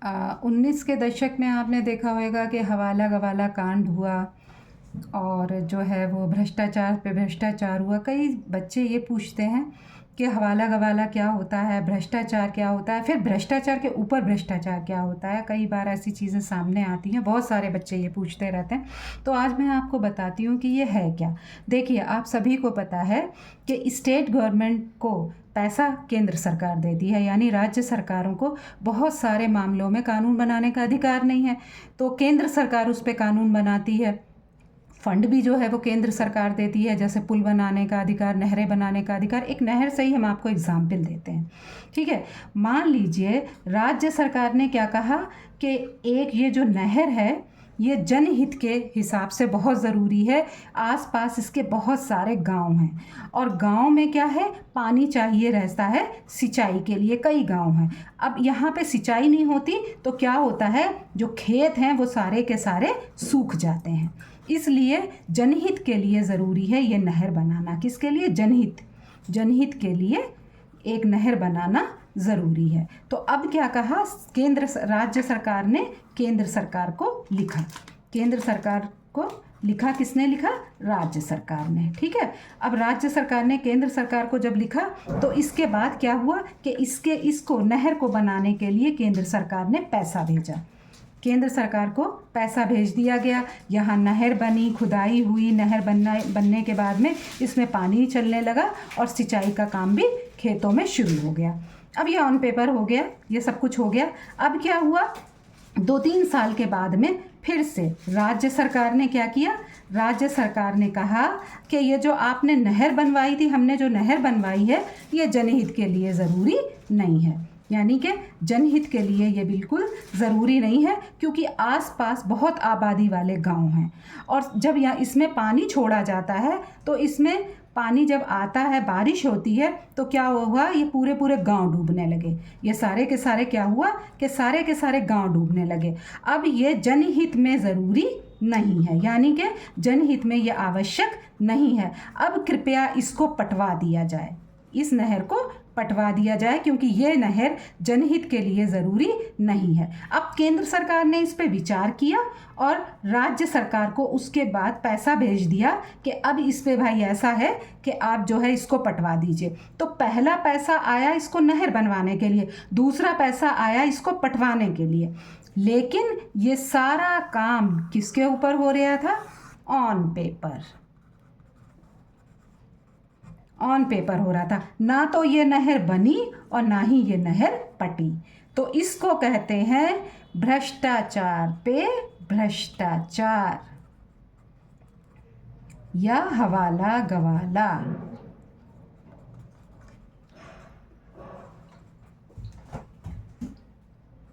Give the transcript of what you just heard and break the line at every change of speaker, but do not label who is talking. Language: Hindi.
19 के दशक में आपने देखा होगा कि हवाला गवाला कांड हुआ और जो है वो भ्रष्टाचार पे भ्रष्टाचार हुआ। कई बच्चे ये पूछते हैं कि हवाला गवाला क्या होता है, भ्रष्टाचार क्या होता है, फिर भ्रष्टाचार के ऊपर भ्रष्टाचार क्या होता है। कई बार ऐसी चीज़ें सामने आती हैं, बहुत सारे बच्चे ये पूछते रहते हैं। तो आज मैं आपको बताती हूँ कि ये है क्या। देखिए, आप सभी को पता है कि स्टेट गवर्नमेंट को पैसा केंद्र सरकार देती है, यानी राज्य सरकारों को बहुत सारे मामलों में कानून बनाने का अधिकार नहीं है, तो केंद्र सरकार उस पर कानून बनाती है। फंड भी जो है वो केंद्र सरकार देती है, जैसे पुल बनाने का अधिकार, नहरें बनाने का अधिकार। एक नहर से ही हम आपको एग्जाम्पल देते हैं, ठीक है। मान लीजिए राज्य सरकार ने क्या कहा कि एक ये जो नहर है ये जनहित के हिसाब से बहुत ज़रूरी है। आसपास इसके बहुत सारे गांव हैं और गांव में क्या है, पानी चाहिए रहता है सिंचाई के लिए। कई गांव हैं, अब यहाँ पे सिंचाई नहीं होती तो क्या होता है, जो खेत हैं वो सारे के सारे सूख जाते हैं। इसलिए जनहित के लिए ज़रूरी है ये नहर बनाना। किसके लिए? जनहित के लिए एक नहर बनाना ज़रूरी है। तो अब क्या कहा, राज्य सरकार ने केंद्र सरकार को लिखा। केंद्र सरकार को लिखा, किसने लिखा? राज्य सरकार ने, ठीक है। अब राज्य सरकार ने केंद्र सरकार को जब लिखा तो इसके बाद क्या हुआ कि इसको नहर को बनाने के लिए केंद्र सरकार ने पैसा भेजा। केंद्र सरकार को पैसा भेज दिया गया, यहाँ नहर बनी, खुदाई हुई, नहर बनने के बाद में इसमें पानी चलने लगा और सिंचाई का काम भी खेतों में शुरू हो गया। अब ये ऑन पेपर हो गया, ये सब कुछ हो गया। अब क्या हुआ, 2-3 साल के बाद में फिर से राज्य सरकार ने क्या किया, राज्य सरकार ने कहा कि ये जो आपने नहर बनवाई थी, हमने जो नहर बनवाई है ये जनहित के लिए ज़रूरी नहीं है। यानी कि जनहित के लिए ये बिल्कुल ज़रूरी नहीं है, क्योंकि आसपास बहुत आबादी वाले गांव हैं और जब यहाँ इसमें पानी छोड़ा जाता है तो इसमें पानी जब आता है, बारिश होती है, तो क्या हुआ, ये पूरे गांव डूबने लगे। ये सारे के सारे क्या हुआ कि सारे के सारे गांव डूबने लगे। अब ये जनहित में ज़रूरी नहीं है, यानी कि जनहित में ये आवश्यक नहीं है। अब कृपया इसको पटवा दिया जाए, इस नहर को पटवा दिया जाए, क्योंकि ये नहर जनहित के लिए ज़रूरी नहीं है। अब केंद्र सरकार ने इस पे विचार किया और राज्य सरकार को उसके बाद पैसा भेज दिया कि अब इस पे भाई ऐसा है कि आप जो है इसको पटवा दीजिए। तो पहला पैसा आया इसको नहर बनवाने के लिए, दूसरा पैसा आया इसको पटवाने के लिए। लेकिन ये सारा काम किसके ऊपर हो रहा था? ऑन पेपर हो रहा था। ना तो ये नहर बनी और ना ही ये नहर पटी। तो इसको कहते हैं भ्रष्टाचार पे भ्रष्टाचार या हवाला गवाला।